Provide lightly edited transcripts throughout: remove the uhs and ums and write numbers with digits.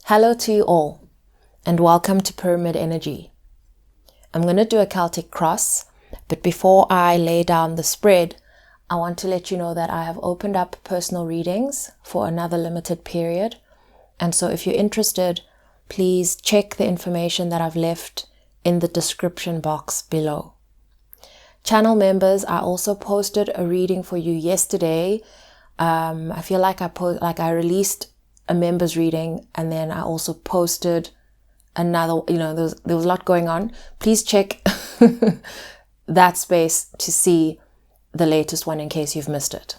Hello to you all, and welcome to Pyramid Energy. I'm going to do a Celtic cross, but before I lay down the spread, I want to let you know that I have opened up personal readings for another limited period. And so if you're interested, please check the information that I've left in the description box below. Channel members, I also posted a reading for you yesterday. I feel like I released a members reading, and then I also posted another, there was a lot going on. Please check that space to see the latest one in case you've missed it.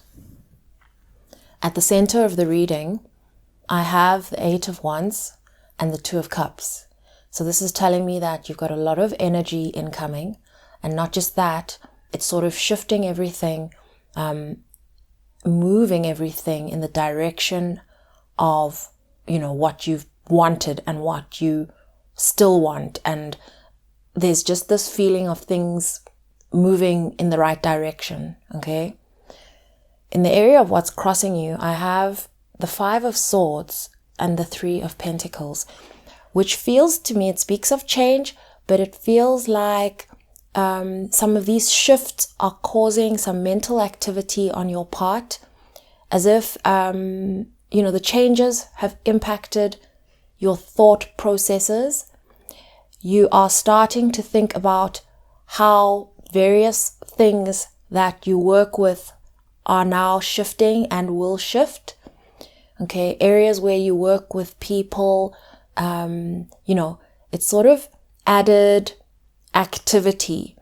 At the center of the reading, I have the 8 of Wands and the 2 of Cups. So this is telling me that you've got a lot of energy incoming, and not just that, it's sort of shifting everything, moving everything in the direction of, what you've wanted and what you still want. And there's just this feeling of things moving in the right direction, okay? In the area of what's crossing you, I have the 5 of Swords and the 3 of Pentacles, which feels to me, it speaks of change, but it feels like some of these shifts are causing some mental activity on your part, as if the changes have impacted your thought processes. You are starting to think about how various things that you work with are now shifting and will shift. Okay, areas where you work with people, it's sort of added activity.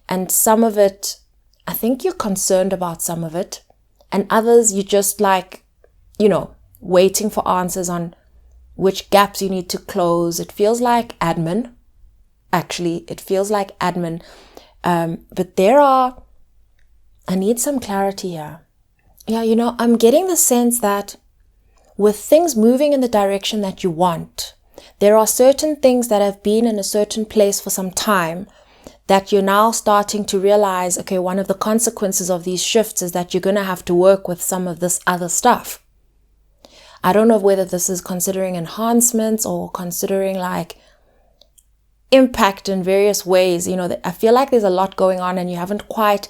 And some of it, I think you're concerned about some of it. And others, you just waiting for answers on which gaps you need to close. It feels like admin. Actually, it feels like admin. But I need some clarity here. Yeah, I'm getting the sense that with things moving in the direction that you want, there are certain things that have been in a certain place for some time that you're now starting to realize, okay, one of the consequences of these shifts is that you're going to have to work with some of this other stuff. I don't know whether this is considering enhancements or considering impact in various ways. I feel like there's a lot going on and you haven't quite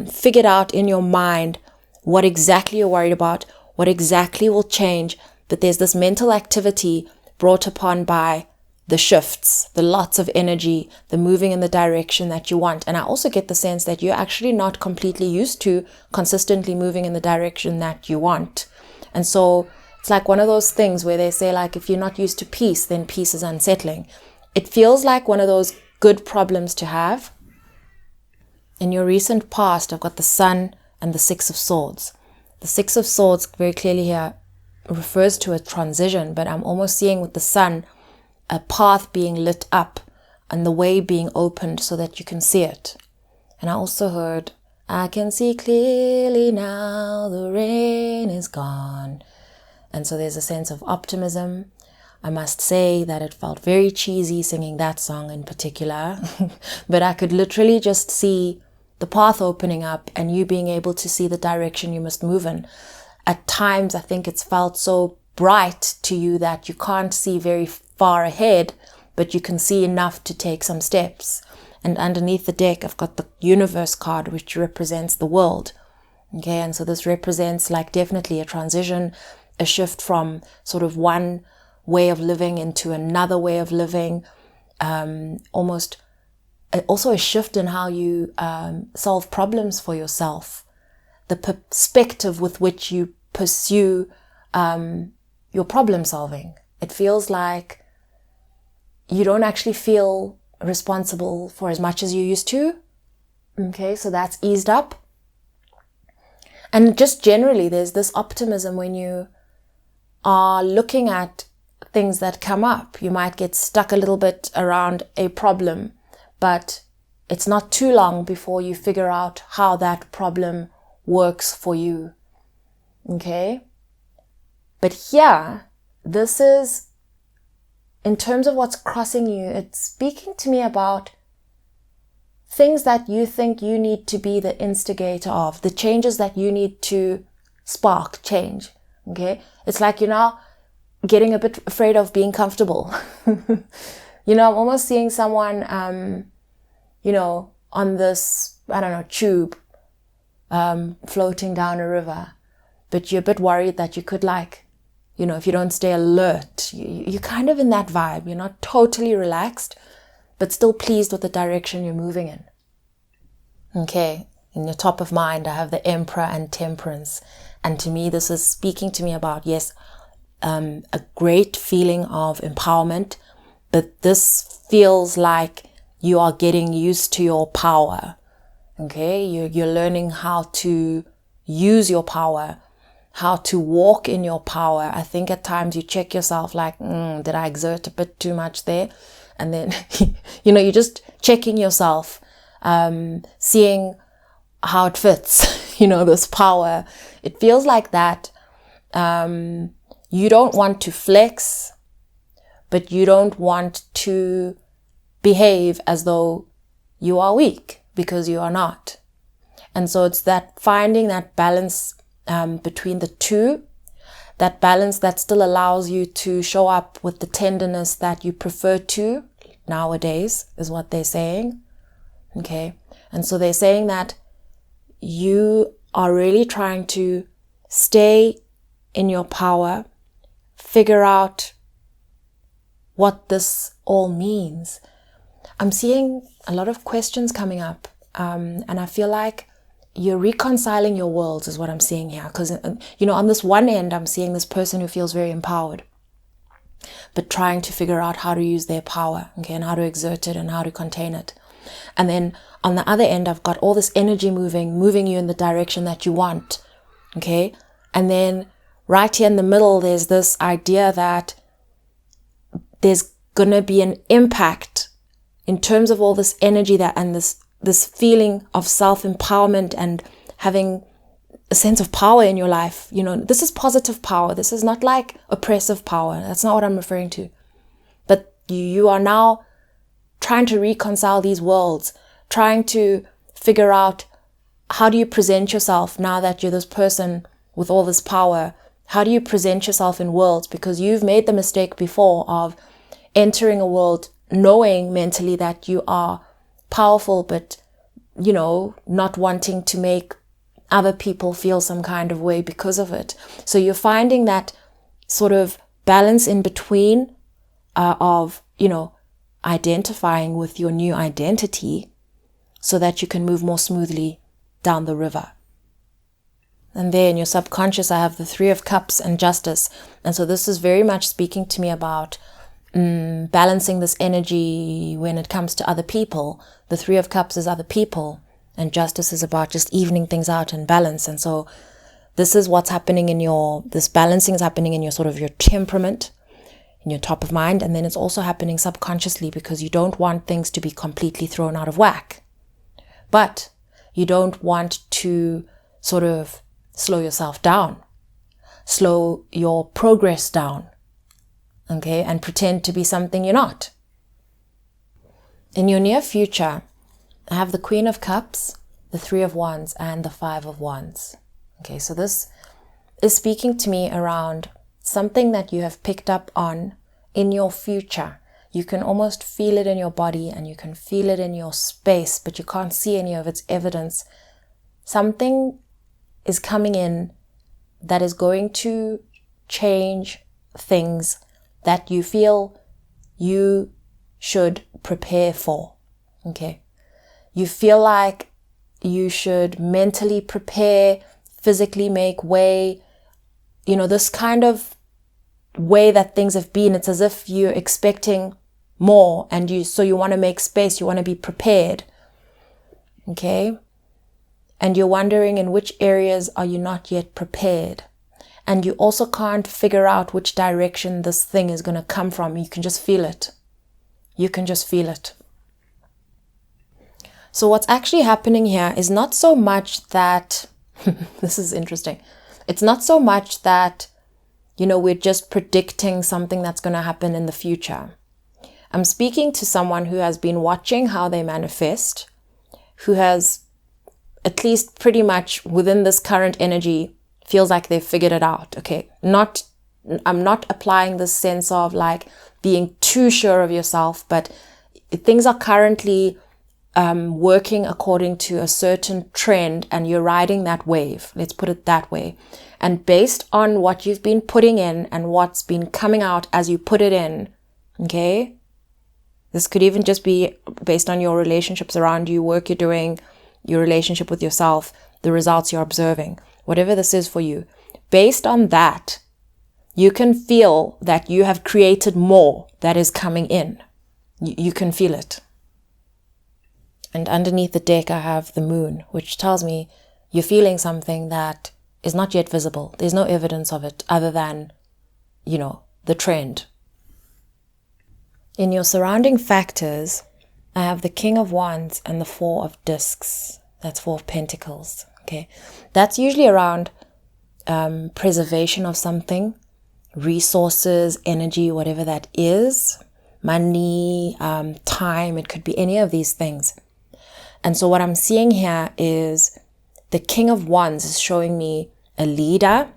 figured out in your mind what exactly you're worried about, what exactly will change. But there's this mental activity brought upon by the shifts, the lots of energy, the moving in the direction that you want. And I also get the sense that you're actually not completely used to consistently moving in the direction that you want. And so it's like one of those things where they say, if you're not used to peace, then peace is unsettling. It feels like one of those good problems to have. In your recent past, I've got the Sun and the 6 of Swords. The 6 of Swords very clearly here refers to a transition, but I'm almost seeing with the Sun a path being lit up and the way being opened so that you can see it. And I also heard, I can see clearly now, the rain is gone. And so there's a sense of optimism. I must say that it felt very cheesy singing that song in particular, but I could literally just see the path opening up and you being able to see the direction you must move in. At times, I think it's felt so bright to you that you can't see very far ahead, but you can see enough to take some steps. And underneath the deck, I've got the Universe card, which represents the world. Okay, and so this represents definitely a transition, a shift from sort of one way of living into another way of living, almost also a shift in how you solve problems for yourself, the perspective with which you pursue your problem solving. It feels like you don't actually feel responsible for as much as you used to. Okay, so that's eased up. And just generally, there's this optimism when you are looking at things that come up. You might get stuck a little bit around a problem, but it's not too long before you figure out how that problem works for you. Okay? But here, this is, in terms of what's crossing you, it's speaking to me about things that you think you need to be the instigator of, the changes that you need to spark change. Okay? It's like you're now getting a bit afraid of being comfortable. I'm almost seeing someone, on this, tube, floating down a river, but you're a bit worried that you could if you don't stay alert, you're kind of in that vibe. You're not totally relaxed, but still pleased with the direction you're moving in. Okay, in your top of mind, I have the Emperor and Temperance. And to me, this is speaking to me about, yes, a great feeling of empowerment, but this feels like you are getting used to your power. Okay, you're learning how to use your power, how to walk in your power. I think at times you check yourself like, did I exert a bit too much there? And then, you're just checking yourself, seeing how it fits, this power. It feels like that. You don't want to flex, but you don't want to behave as though you are weak, because you are not. And so it's that finding that balance between the two, that balance that still allows you to show up with the tenderness that you prefer to nowadays, is what they're saying. Okay. And so they're saying that you are really trying to stay in your power, figure out what this all means. I'm seeing a lot of questions coming up, and I feel like you're reconciling your worlds is what I'm seeing here. Because, on this one end, I'm seeing this person who feels very empowered, but trying to figure out how to use their power, okay, and how to exert it and how to contain it. And then on the other end, I've got all this energy moving you in the direction that you want, okay? And then right here in the middle, there's this idea that there's going to be an impact in terms of all this energy and this feeling of self-empowerment and having a sense of power in your life. This is positive power. This is not like oppressive power. That's not what I'm referring to. But you are now trying to reconcile these worlds, trying to figure out, how do you present yourself now that you're this person with all this power? How do you present yourself in worlds? Because you've made the mistake before of entering a world knowing mentally that you are powerful, but, not wanting to make other people feel some kind of way because of it. So you're finding that sort of balance in between of, identifying with your new identity so that you can move more smoothly down the river. And there in your subconscious, I have the Three of Cups and Justice. And so this is very much speaking to me about balancing this energy when it comes to other people. The Three of Cups is other people, and Justice is about just evening things out and balance. And so this is what's happening this balancing is happening in your sort of your temperament, in your top of mind. And then it's also happening subconsciously, because you don't want things to be completely thrown out of whack. But you don't want to sort of slow yourself down, slow your progress down, okay, and pretend to be something you're not. In your near future, I have the Queen of Cups, the Three of Wands, and the Five of Wands. Okay, so this is speaking to me around something that you have picked up on in your future. You can almost feel it in your body and you can feel it in your space, but you can't see any of its evidence. Something is coming in that is going to change things that you feel you should prepare for. Okay. You feel like you should mentally prepare, physically make way, this kind of way that things have been. It's as if you're expecting more so you want to make space, you want to be prepared. Okay. And you're wondering in which areas are you not yet prepared. And you also can't figure out which direction this thing is going to come from. You can just feel it. You can just feel it. So what's actually happening here is not so much that, this is interesting. It's not so much that, we're just predicting something that's going to happen in the future. I'm speaking to someone who has been watching how they manifest, who has at least pretty much within this current energy feels like they've figured it out. Okay. Not I'm not applying this sense of like being too sure of yourself, but things are currently working according to a certain trend and you're riding that wave. Let's put it that way. And based on what you've been putting in and what's been coming out as you put it in, okay? This could even just be based on your relationships around you, work you're doing, your relationship with yourself, the results you're observing, whatever this is for you. Based on that, you can feel that you have created more that is coming in. You can feel it. And underneath the deck, I have the moon, which tells me you're feeling something that is not yet visible. There's no evidence of it other than, the trend. In your surrounding factors, I have the King of Wands and the Four of Discs. That's Four of Pentacles. Okay. That's usually around preservation of something, resources, energy, whatever that is, money, time. It could be any of these things. And so what I'm seeing here is the King of Wands is showing me a leader.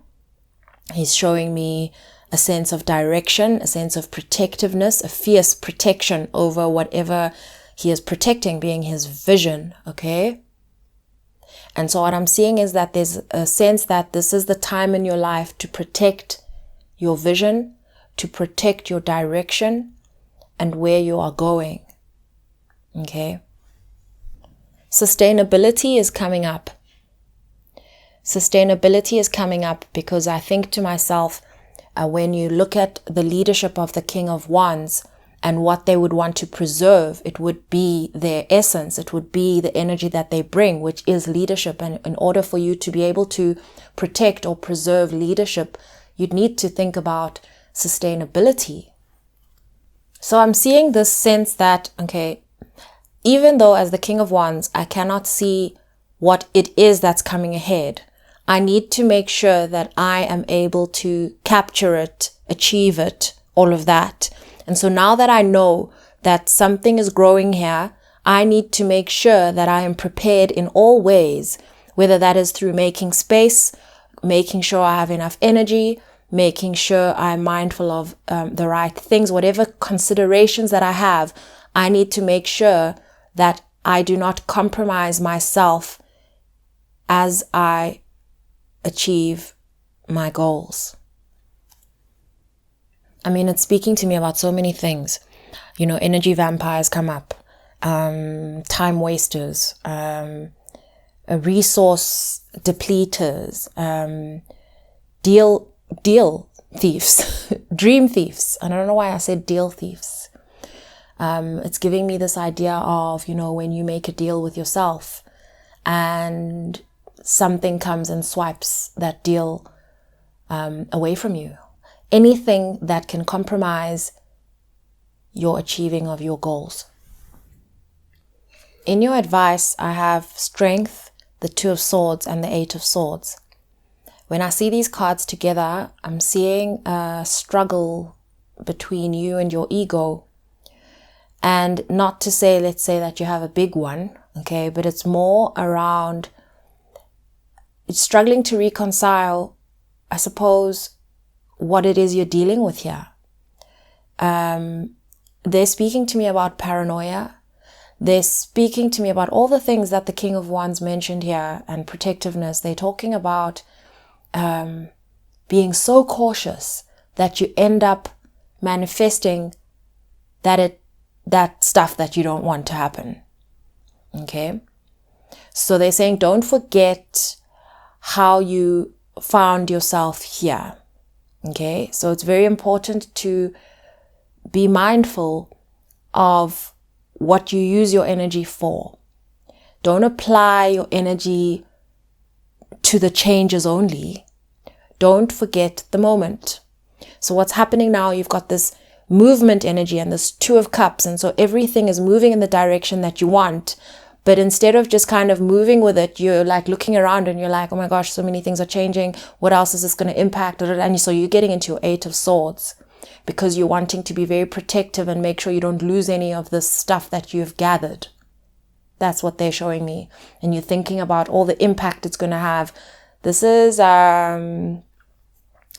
He's showing me a sense of direction, a sense of protectiveness, a fierce protection over whatever he is protecting, being his vision, okay? And so what I'm seeing is that there's a sense that this is the time in your life to protect your vision, to protect your direction and where you are going, okay? Sustainability is coming up. Sustainability is coming up because I think to myself, when you look at the leadership of the King of Wands and what they would want to preserve, it would be their essence. It would be the energy that they bring, which is leadership. And in order for you to be able to protect or preserve leadership, you'd need to think about sustainability. So I'm seeing this sense that, okay, even though as the King of Wands, I cannot see what it is that's coming ahead, I need to make sure that I am able to capture it, achieve it, all of that. And so now that I know that something is growing here, I need to make sure that I am prepared in all ways, whether that is through making space, making sure I have enough energy, making sure I'm mindful of the right things, whatever considerations that I have, I need to make sure that I do not compromise myself as I achieve my goals. I mean, it's speaking to me about so many things. Energy vampires come up, time wasters, resource depleters, deal thieves, dream thieves. I don't know why I said deal thieves. It's giving me this idea of, when you make a deal with yourself and something comes and swipes that deal away from you. Anything that can compromise your achieving of your goals. In your advice, I have Strength, the Two of Swords, and the Eight of Swords. When I see these cards together, I'm seeing a struggle between you and your ego. And not to say, let's say that you have a big one, okay, but it's more around, it's struggling to reconcile, I suppose, what it is you're dealing with here. They're speaking to me about paranoia. They're speaking to me about all the things that the King of Wands mentioned here and protectiveness. They're talking about being so cautious that you end up manifesting that stuff that you don't want to happen. Okay? So they're saying, don't forget how you found yourself here. Okay? So it's very important to be mindful of what you use your energy for. Don't apply your energy to the changes only. Don't forget the moment. So what's happening now, you've got this movement energy and this Two of Cups, and so everything is moving in the direction that you want, but instead of just kind of moving with it, you're like looking around and you're like, oh my gosh, so many things are changing, what else is this going to impact? And so you're getting into your Eight of Swords because you're wanting to be very protective and make sure you don't lose any of this stuff that you've gathered. That's what they're showing me. And you're thinking about all the impact it's going to have. This is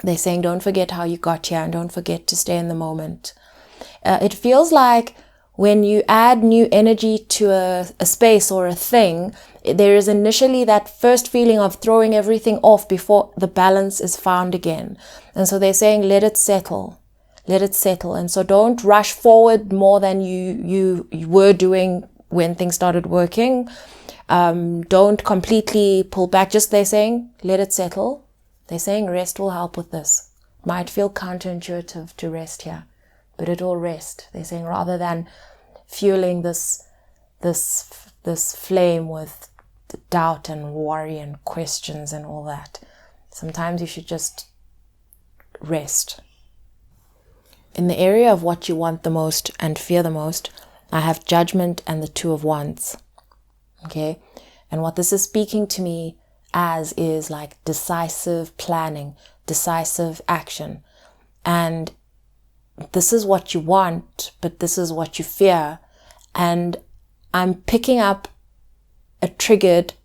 They're saying don't forget how you got here and don't forget to stay in the moment. It feels like when you add new energy to a space or a thing, there is initially that first feeling of throwing everything off before the balance is found again. And so they're saying, let it settle. Let it settle. And so don't rush forward more than you were doing when things started working. Don't completely pull back. Just they're saying, let it settle. They're saying rest will help with this. Might feel counterintuitive to rest here, but it will rest. They're saying rather than fueling this flame with doubt and worry and questions and all that, sometimes you should just rest. In the area of what you want the most and fear the most, I have judgment and the Two of Wands. Okay? And what this is speaking to me as is like decisive planning, decisive action. And this is what you want, but this is what you fear. And I'm picking up a triggered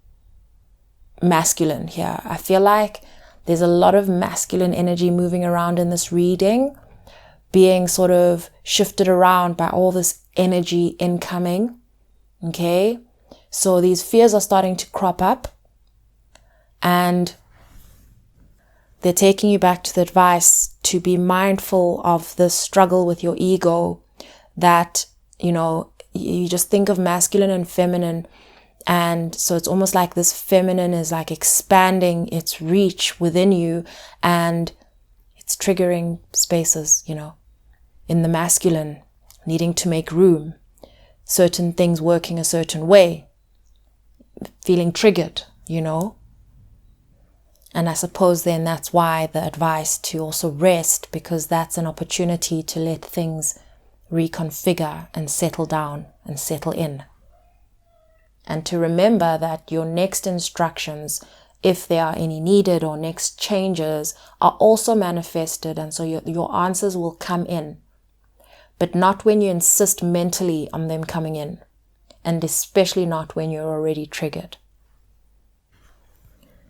masculine here. I feel like there's a lot of masculine energy moving around in this reading, being sort of shifted around by all this energy incoming. Okay? So these fears are starting to crop up, and they're taking you back to the advice to be mindful of the struggle with your ego, that, you just think of masculine and feminine. And so it's almost like this feminine is like expanding its reach within you, and it's triggering spaces, in the masculine, needing to make room, certain things working a certain way, feeling triggered, And I suppose then that's why the advice to also rest, because that's an opportunity to let things reconfigure and settle down and settle in. And to remember that your next instructions, if there are any needed, or next changes, are also manifested. And so your answers will come in, but not when you insist mentally on them coming in, and especially not when you're already triggered.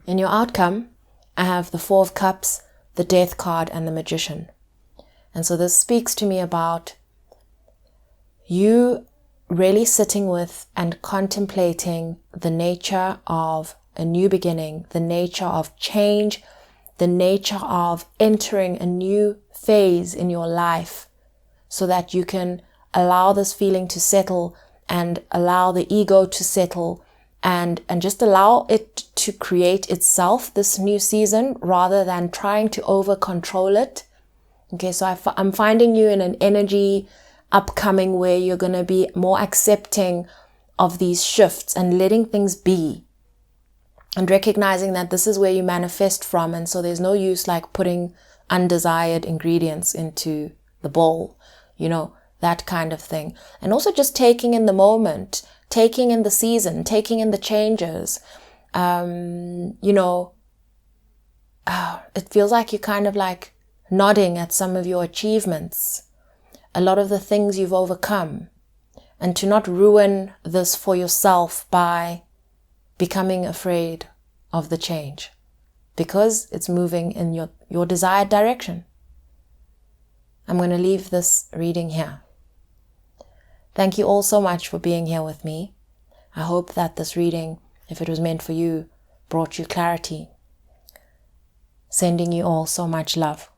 In your outcome, I have the Four of Cups, the Death card, and the Magician. And so this speaks to me about you really sitting with and contemplating the nature of a new beginning, the nature of change, the nature of entering a new phase in your life, so that you can allow this feeling to settle and allow the ego to settle, and just allow it to create itself, this new season, rather than trying to over control it. Okay, so I'm finding you in an energy upcoming where you're going to be more accepting of these shifts and letting things be, and recognizing that this is where you manifest from. And so there's no use like putting undesired ingredients into the bowl, that kind of thing. And also just taking in the moment, taking in the season, taking in the changes. It feels like you're kind of like nodding at some of your achievements, a lot of the things you've overcome, and to not ruin this for yourself by becoming afraid of the change, because it's moving in your desired direction. I'm going to leave this reading here. Thank you all so much for being here with me. I hope that this reading, if it was meant for you, brought you clarity. Sending you all so much love.